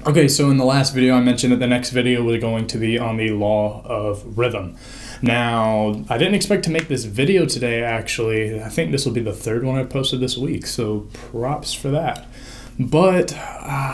Okay, so in the last video I mentioned that the next video was going to be on the law of rhythm. Now, I didn't expect to make this video today actually. I think this will be the third one I posted this week, so props for that. But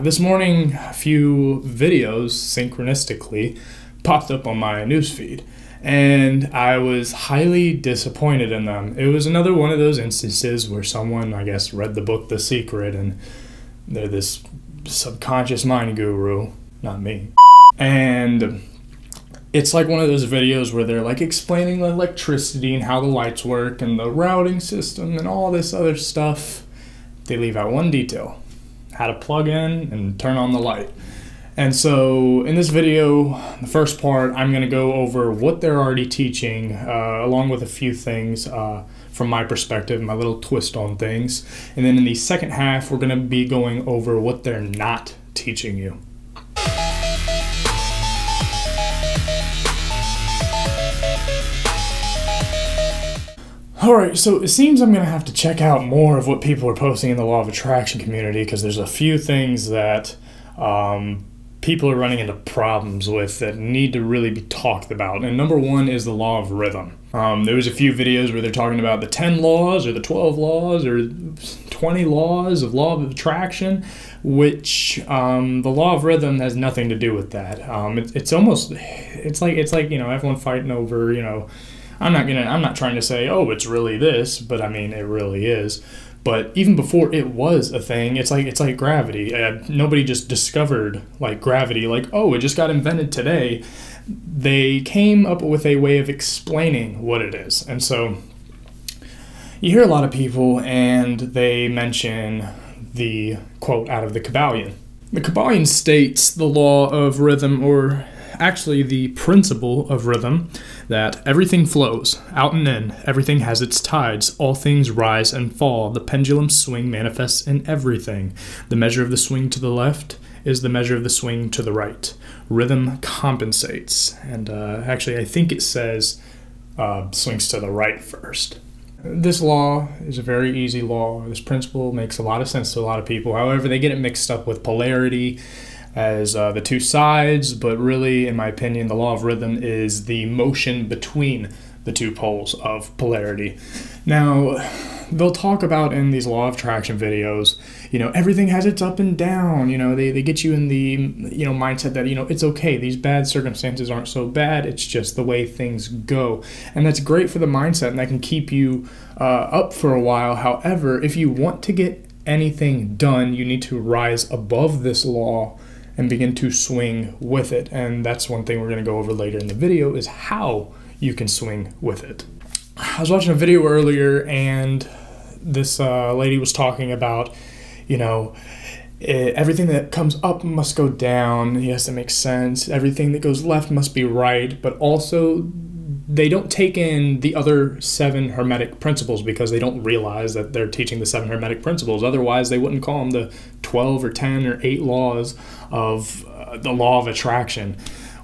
this morning a few videos synchronistically popped up on my newsfeed, and I was highly disappointed in them. It was another one of those instances where someone, I guess, read the book The Secret and they're this subconscious mind guru, not me. And it's like one of those videos where they're like explaining electricity and how the lights work and the routing system and all this other stuff. They leave out one detail: how to plug in and turn on the light. And so in this video, the first part, I'm going to go over what they're already teaching, along with a few things from my perspective, my little twist on things. And then in the second half, we're going to be going over what they're not teaching you. Alright, so it seems I'm going to have to check out more of what people are posting in the Law of Attraction community, because there's a few things that people are running into problems with that need to really be talked about. And number one is the law of rhythm. There was a few videos where they're talking about the 10 laws or the 12 laws or 20 laws of law of attraction, which the law of rhythm has nothing to do with that. It's like you know, everyone fighting over, you know, I'm not trying to say, oh, it's really this, but I mean, it really is. But even before it was a thing, it's like gravity. Nobody just discovered like gravity, like, oh, it just got invented today. They came up with a way of explaining what it is. And so you hear a lot of people and they mention the quote out of the Kabbalion. The Kabbalion states the law of rhythm, or actually the principle of rhythm, that everything flows out and in, everything has its tides, all things rise and fall, the pendulum swing manifests in everything. The measure of the swing to the left is the measure of the swing to the right. Rhythm compensates. And actually I think it says swings to the right first. This law is a very easy law. This principle makes a lot of sense to a lot of people. However, they get it mixed up with polarity as the two sides, but really, in my opinion, the law of rhythm is the motion between the two poles of polarity. Now, they'll talk about in these law of attraction videos, you know, everything has its up and down. You know, they get you in the, you know, mindset that, you know, it's okay. These bad circumstances aren't so bad. It's just the way things go. And that's great for the mindset, and that can keep you up for a while. However, if you want to get anything done, you need to rise above this law and begin to swing with it. And that's one thing we're going to go over later in the video, is how you can swing with it. I was watching a video earlier, and this lady was talking about, you know, everything that comes up must go down. Yes, that makes sense. Everything that goes left must be right. But also, they don't take in the other 7 Hermetic Principles, because they don't realize that they're teaching the 7 Hermetic Principles. Otherwise, they wouldn't call them the 12 or 10 or 8 laws of the law of attraction,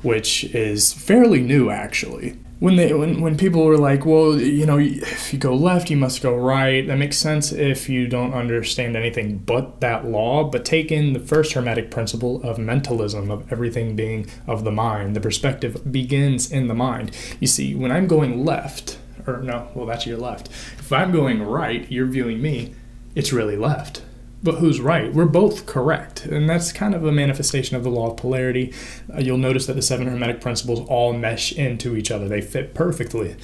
which is fairly new, actually. When people were like, well, you know, if you go left, you must go right, that makes sense if you don't understand anything but that law. But take in the first Hermetic Principle of mentalism, of everything being of the mind. The perspective begins in the mind. You see, when I'm going left, or no, well, that's your left. If I'm going right, you're viewing me, it's really left. But who's right? We're both correct. And that's kind of a manifestation of the law of polarity. You'll notice that the 7 Hermetic Principles all mesh into each other. They fit perfectly.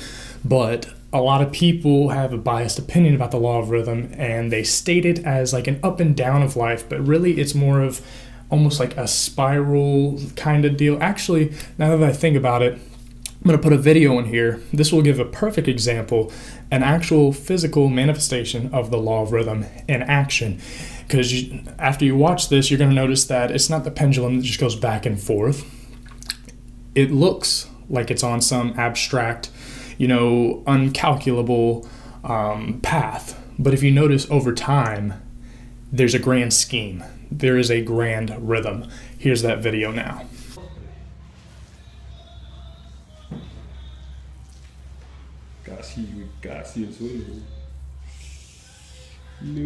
But a lot of people have a biased opinion about the law of rhythm, and they state it as like an up and down of life, but really it's more of almost like a spiral kind of deal. Actually, now that I think about it, I'm going to put a video in here. This will give a perfect example, an actual physical manifestation of the law of rhythm in action. Because after you watch this, you're going to notice that it's not the pendulum that just goes back and forth. It looks like it's on some abstract, you know, uncalculable path. But if you notice over time, there's a grand scheme. There is a grand rhythm. Here's that video now. Casi eso es. No,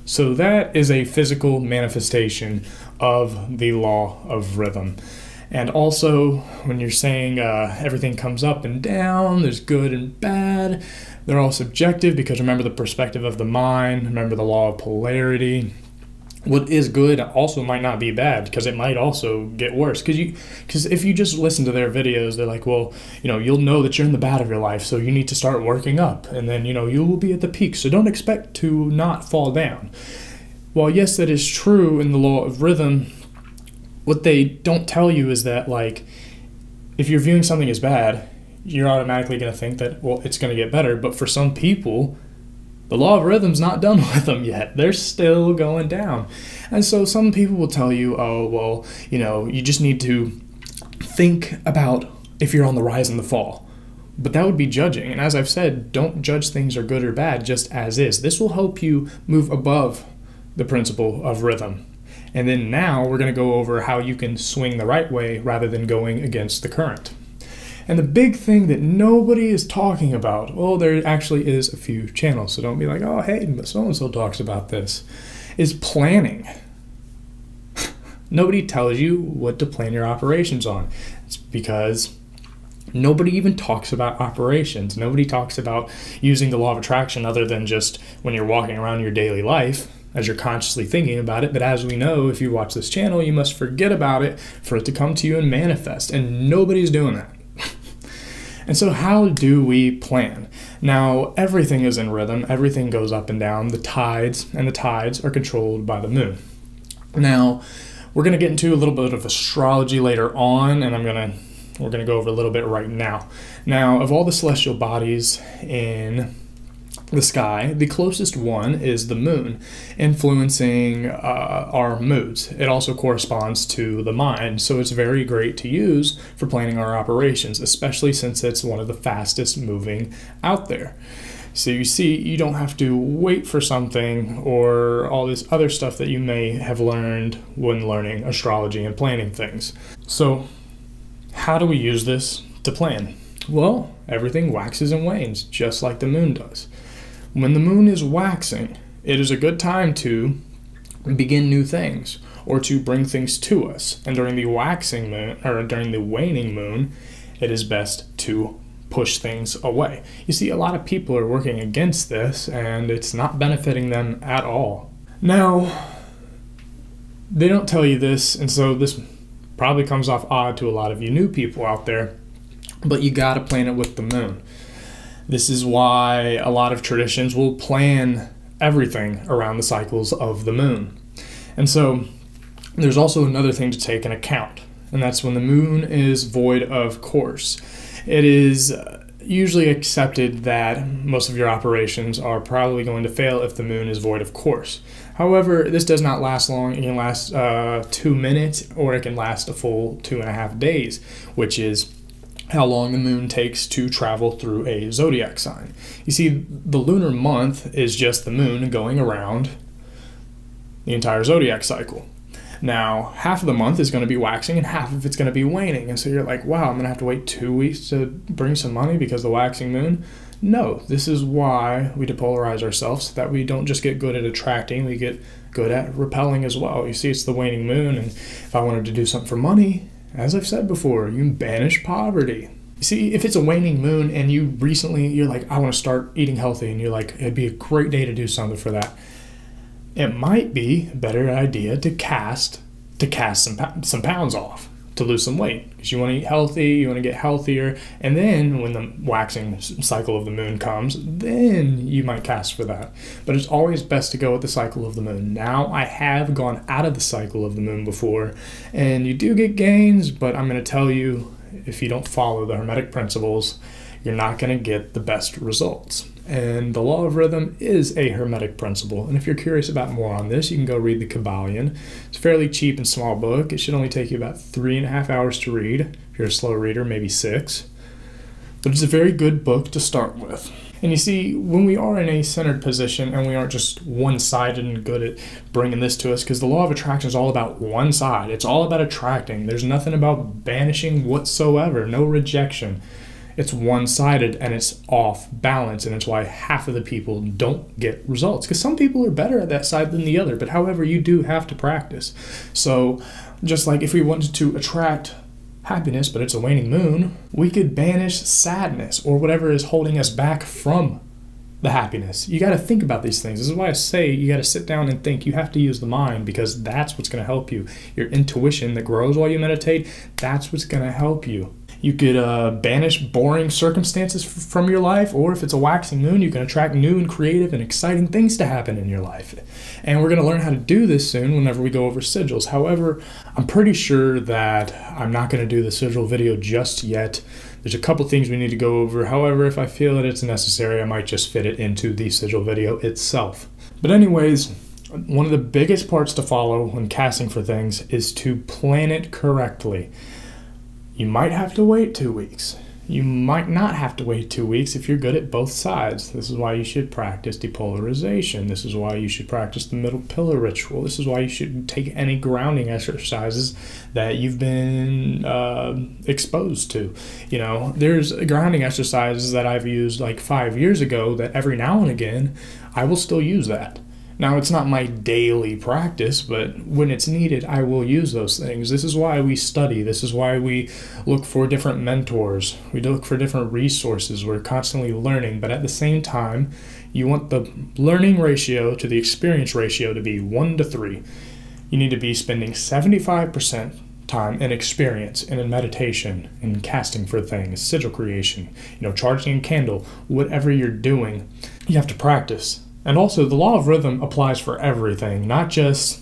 So that is a physical manifestation of the law of rhythm. And also, when you're saying everything comes up and down, there's good and bad, they're all subjective because remember the perspective of the mind, remember the law of polarity. What is good also might not be bad because it might also get worse. Because if you just listen to their videos, they're like, well, you'll know that you're in the bad of your life, so you need to start working up. And then, you will be at the peak, so don't expect to not fall down. While yes, that is true in the law of rhythm, what they don't tell you is that, like, if you're viewing something as bad, you're automatically going to think that, well, it's going to get better. But for some people, the law of rhythm's not done with them yet. They're still going down. And so some people will tell you, oh, well, you just need to think about if you're on the rise and the fall. But that would be judging. And as I've said, don't judge things are good or bad, just as is. This will help you move above the principle of rhythm. And then now we're going to go over how you can swing the right way rather than going against the current. And the big thing that nobody is talking about, well, there actually is a few channels, so don't be like, oh, hey, so-and-so talks about this, is planning. Nobody tells you what to plan your operations on. It's because nobody even talks about operations. Nobody talks about using the law of attraction other than just when you're walking around your daily life, as you're consciously thinking about it. But as we know, if you watch this channel, you must forget about it for it to come to you and manifest. And nobody's doing that. And so how do we plan? Now, everything is in rhythm. Everything goes up and down. The tides are controlled by the moon. Now, we're going to get into a little bit of astrology later on, and we're going to go over a little bit right now. Now, of all the celestial bodies in the sky, the closest one is the moon, influencing our moods. It also corresponds to the mind, so it's very great to use for planning our operations, especially since it's one of the fastest moving out there. So you see, you don't have to wait for something or all this other stuff that you may have learned when learning astrology and planning things. So how do we use this to plan? Well, everything waxes and wanes, just like the moon does. When the moon is waxing, it is a good time to begin new things or to bring things to us. And during the waxing moon, or during the waning moon, it is best to push things away. You see, a lot of people are working against this, and it's not benefiting them at all. Now, they don't tell you this, and so this probably comes off odd to a lot of you new people out there, but you gotta plan it with the moon. This is why a lot of traditions will plan everything around the cycles of the moon. And so there's also another thing to take in account, and that's when the moon is void of course. It is usually accepted that most of your operations are probably going to fail if the moon is void of course. However, this does not last long. It can last 2 minutes, or it can last a full 2.5 days, which is how long the moon takes to travel through a zodiac sign. You see, the lunar month is just the moon going around the entire zodiac cycle. Now, half of the month is going to be waxing and half of it's going to be waning. And so you're like, wow, I'm going to have to wait 2 weeks to bring some money because of the waxing moon? No, this is why we depolarize ourselves, so that we don't just get good at attracting, we get good at repelling as well. You see, it's the waning moon, and if I wanted to do something for money, as I've said before, you can banish poverty. You see, if it's a waning moon and you're like, I want to start eating healthy, and you're like, it'd be a great day to do something for that. It might be a better idea to cast some pounds off, to lose some weight, because you want to eat healthy, you want to get healthier, and then when the waxing cycle of the moon comes, then you might cast for that. But it's always best to go with the cycle of the moon. Now, I have gone out of the cycle of the moon before, and you do get gains, but I'm going to tell you, if you don't follow the Hermetic Principles, you're not going to get the best results. And the law of rhythm is a Hermetic principle. And if you're curious about more on this, you can go read the Kabbalion. It's a fairly cheap and small book. It should only take you about 3.5 hours to read. If you're a slow reader, maybe 6. But it's a very good book to start with. And you see, when we are in a centered position and we aren't just one-sided and good at bringing this to us, because the law of attraction is all about one side. It's all about attracting. There's nothing about banishing whatsoever. No rejection. It's one-sided and it's off balance, and it's why half of the people don't get results, because some people are better at that side than the other. But however, you do have to practice. So just like if we wanted to attract happiness, but it's a waning moon, we could banish sadness or whatever is holding us back from the happiness. You got to think about these things. This is why I say you got to sit down and think. You have to use the mind, because that's what's going to help you. Your intuition that grows while you meditate, that's what's going to help you. You could banish boring circumstances from your life, or if it's a waxing moon, you can attract new and creative and exciting things to happen in your life. And we're going to learn how to do this soon whenever we go over sigils. However, I'm pretty sure that I'm not going to do the sigil video just yet. There's a couple things we need to go over. However, if I feel that it's necessary, I might just fit it into the sigil video itself. But anyways, one of the biggest parts to follow when casting for things is to plan it correctly. You might have to wait 2 weeks. You might not have to wait 2 weeks if you're good at both sides. This is why you should practice depolarization. This is why you should practice the middle pillar ritual. This is why you should take any grounding exercises that you've been exposed to. You know, there's grounding exercises that I've used like 5 years ago that every now and again I will still use that. Now, it's not my daily practice, but when it's needed, I will use those things. This is why we study. This is why we look for different mentors. We look for different resources. We're constantly learning, but at the same time, you want the learning ratio to the experience ratio to be 1 to 3. You need to be spending 75% time in experience and in meditation and casting for things, sigil creation, charging a candle, whatever you're doing, you have to practice. And also, the law of rhythm applies for everything, not just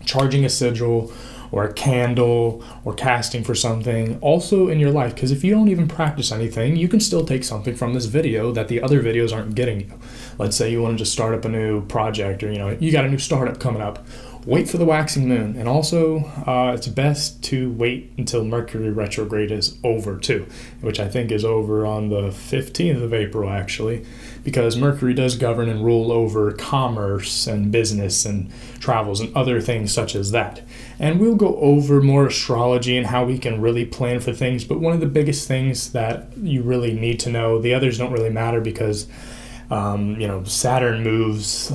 charging a sigil or a candle or casting for something, also in your life. Because if you don't even practice anything, you can still take something from this video that the other videos aren't getting you. Let's say you wanted to start up a new project, or you got a new startup coming up. Wait for the waxing moon. And also, it's best to wait until Mercury retrograde is over too, which I think is over on the 15th of April actually, because Mercury does govern and rule over commerce and business and travels and other things such as that. And we'll go over more astrology and how we can really plan for things, but one of the biggest things that you really need to know, the others don't really matter because, Saturn moves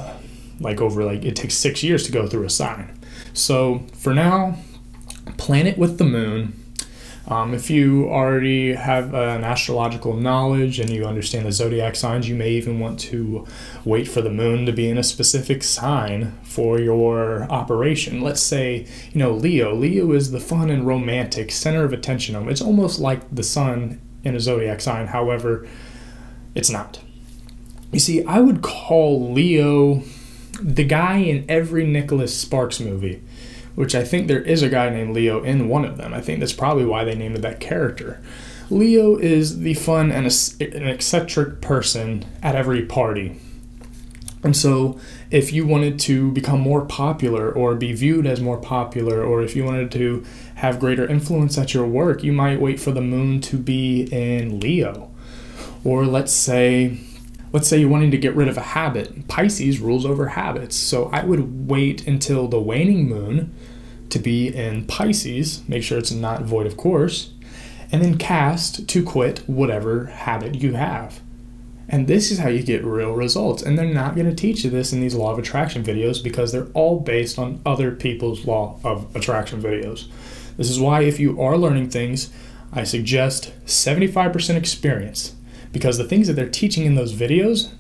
it takes 6 years to go through a sign. So for now, plan it with the moon. If you already have an astrological knowledge and you understand the zodiac signs, you may even want to wait for the moon to be in a specific sign for your operation. Let's say, Leo. Leo is the fun and romantic center of attention. It's almost like the sun in a zodiac sign. However, it's not. You see, I would call Leo the guy in every Nicholas Sparks movie, which I think there is a guy named Leo in one of them. I think that's probably why they named that character. Leo is the fun and an eccentric person at every party. And so if you wanted to become more popular or be viewed as more popular, or if you wanted to have greater influence at your work, you might wait for the moon to be in Leo. Or let's say you're wanting to get rid of a habit. Pisces rules over habits. So I would wait until the waning moon to be in Pisces. Make sure it's not void, of course. And then cast to quit whatever habit you have. And this is how you get real results. And they're not going to teach you this in these law of attraction videos because they're all based on other people's law of attraction videos. This is why if you are learning things, I suggest 75% experience, because the things that they're teaching in those videos,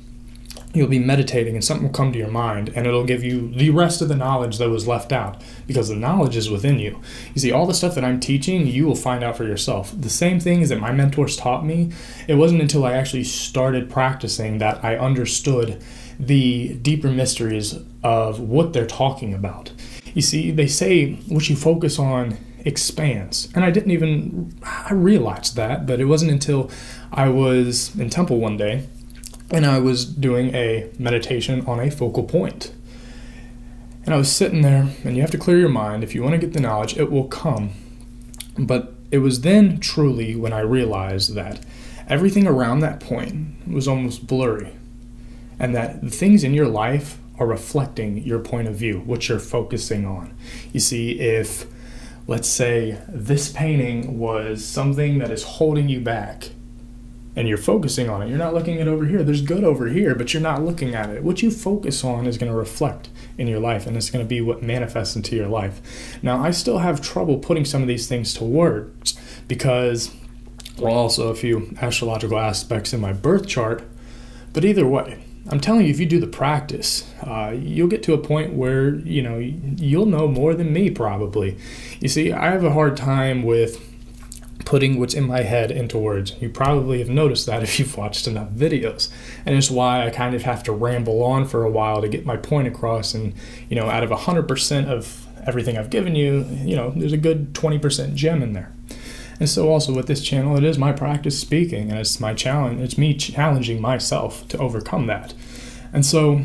you'll be meditating and something will come to your mind and it'll give you the rest of the knowledge that was left out, because the knowledge is within you. You see, all the stuff that I'm teaching, you will find out for yourself. The same things that my mentors taught me, it wasn't until I actually started practicing that I understood the deeper mysteries of what they're talking about. You see, they say what you focus on expands. And I realized that, but it wasn't until I was in temple one day and I was doing a meditation on a focal point. And I was sitting there, and you have to clear your mind. If you want to get the knowledge, it will come. But it was then truly when I realized that everything around that point was almost blurry, and that the things in your life are reflecting your point of view, what you're focusing on. You see, if, let's say, this painting was something that is holding you back, and you're focusing on it, you're not looking at over here. There's good over here, but you're not looking at it. What you focus on is going to reflect in your life, and it's going to be what manifests into your life. Now, I still have trouble putting some of these things to words because, well, also a few astrological aspects in my birth chart, but either way, I'm telling you, if you do the practice, you'll get to a point where, you'll know more than me probably. You see, I have a hard time with putting what's in my head into words. You probably have noticed that if you've watched enough videos. And it's why I kind of have to ramble on for a while to get my point across. And, out of 100% of everything I've given you, there's a good 20% gem in there. And so also with this channel, it is my practice speaking, and it's my challenge. It's me challenging myself to overcome that. And so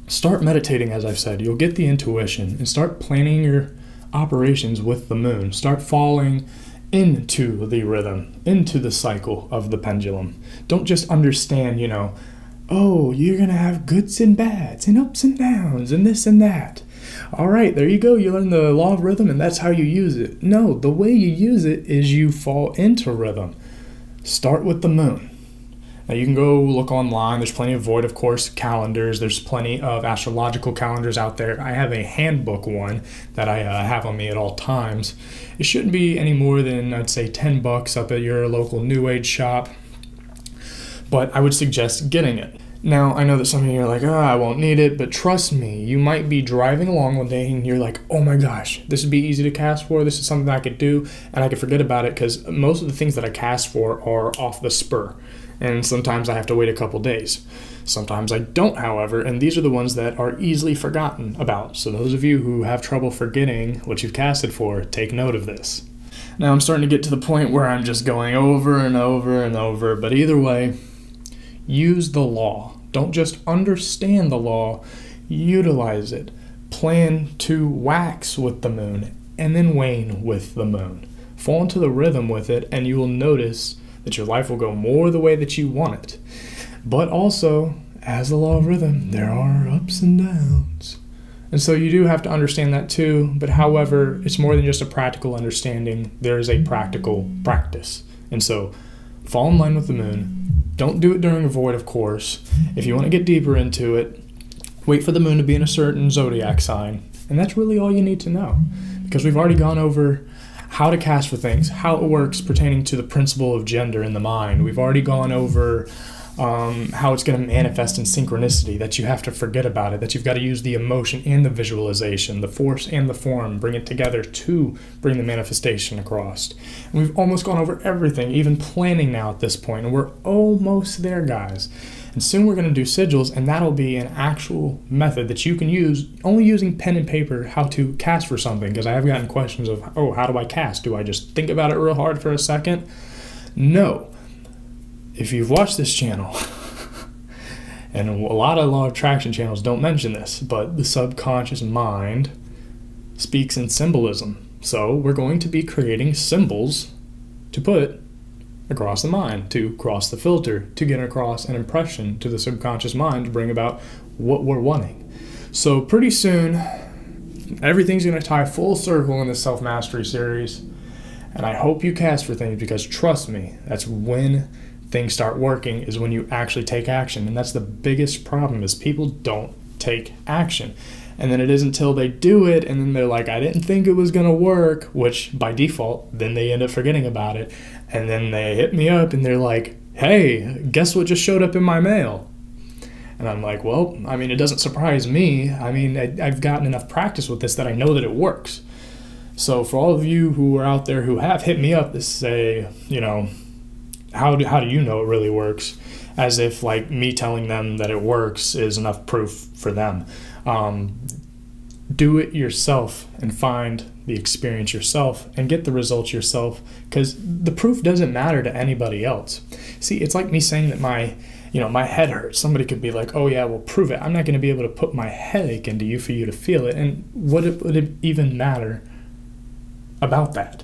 start meditating, as I've said. You'll get the intuition, and start planning your operations with the moon. Start falling into the rhythm, into the cycle of the pendulum. Don't just understand, oh, you're going to have goods and bads and ups and downs and this and that. All right, there you go. You learn the law of rhythm and that's how you use it. No, the way you use it is you fall into rhythm. Start with the moon. Now you can go look online. There's plenty of void, of course, calendars. There's plenty of astrological calendars out there. I have a handbook one that I have on me at all times. It shouldn't be any more than, I'd say, $10 up at your local New Age shop. But I would suggest getting it. Now, I know that some of you are like, I won't need it, but trust me, you might be driving along one day and you're like, oh my gosh, this would be easy to cast for, this is something I could do, and I could forget about it because most of the things that I cast for are off the spur. And sometimes I have to wait a couple days. Sometimes I don't, however, and these are the ones that are easily forgotten about. So those of you who have trouble forgetting what you've casted for, take note of this. Now I'm starting to get to the point where I'm just going over and over and over, but either way, use the law. Don't just understand the law, utilize it. Plan to wax with the moon and then wane with the moon. Fall into the rhythm with it, and you will notice that your life will go more the way that you want it. But also, as the law of rhythm, there are ups and downs. And so you do have to understand that too, but however, it's more than just a practical understanding. There is a practical practice. And so, fall in line with the moon. Don't do it during a void, of course. If you want to get deeper into it, wait for the moon to be in a certain zodiac sign. And that's really all you need to know. Because we've already gone over how to cast for things, how it works pertaining to the principle of gender in the mind. We've already gone over how it's going to manifest in synchronicity, that you have to forget about it, that you've got to use the emotion and the visualization, the force and the form, bring it together to bring the manifestation across. And we've almost gone over everything, even planning now at this point, and we're almost there, guys. And soon we're going to do sigils, and that'll be an actual method that you can use, only using pen and paper, how to cast for something, because I have gotten questions of, how do I cast? Do I just think about it real hard for a second? No. If you've watched this channel, and a lot of law of attraction channels don't mention this, but the subconscious mind speaks in symbolism. So we're going to be creating symbols to put across the mind, to cross the filter, to get across an impression to the subconscious mind to bring about what we're wanting. So pretty soon, everything's going to tie full circle in this self-mastery series. And I hope you cast for things, because trust me, that's when things start working is when you actually take action. And that's the biggest problem, is people don't take action. And then it isn't until they do it and then they're like, I didn't think it was going to work, which by default, then they end up forgetting about it. And then they hit me up and they're like, hey, guess what just showed up in my mail? And I'm like, well, I mean, it doesn't surprise me. I mean, I've gotten enough practice with this that I know that it works. So for all of you who are out there who have hit me up to say, you know, how do you know it really works? As if like me telling them that it works is enough proof for them. Do it yourself and find the experience yourself and get the results yourself, because the proof doesn't matter to anybody else. See, it's like me saying that my head hurts. Somebody could be like, oh yeah, well, prove it. I'm not going to be able to put my headache into you for you to feel it. And would it even matter about that?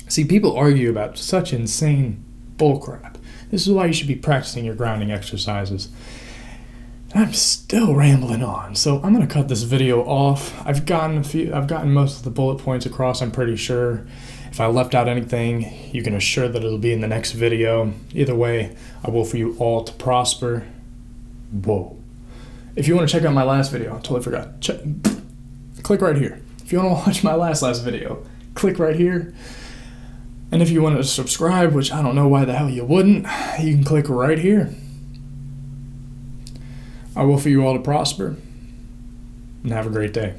See, people argue about such insane bullcrap. This is why you should be practicing your grounding exercises. I'm still rambling on, so I'm going to cut this video off. I've gotten most of the bullet points across, I'm pretty sure. If I left out anything, you can assure that it'll be in the next video. Either way, I will for you all to prosper. Whoa. If you want to check out my last video, I totally forgot. Click right here. If you want to watch my last video, click right here. And if you want to subscribe, which I don't know why the hell you wouldn't, you can click right here. I will for you all to prosper, and have a great day.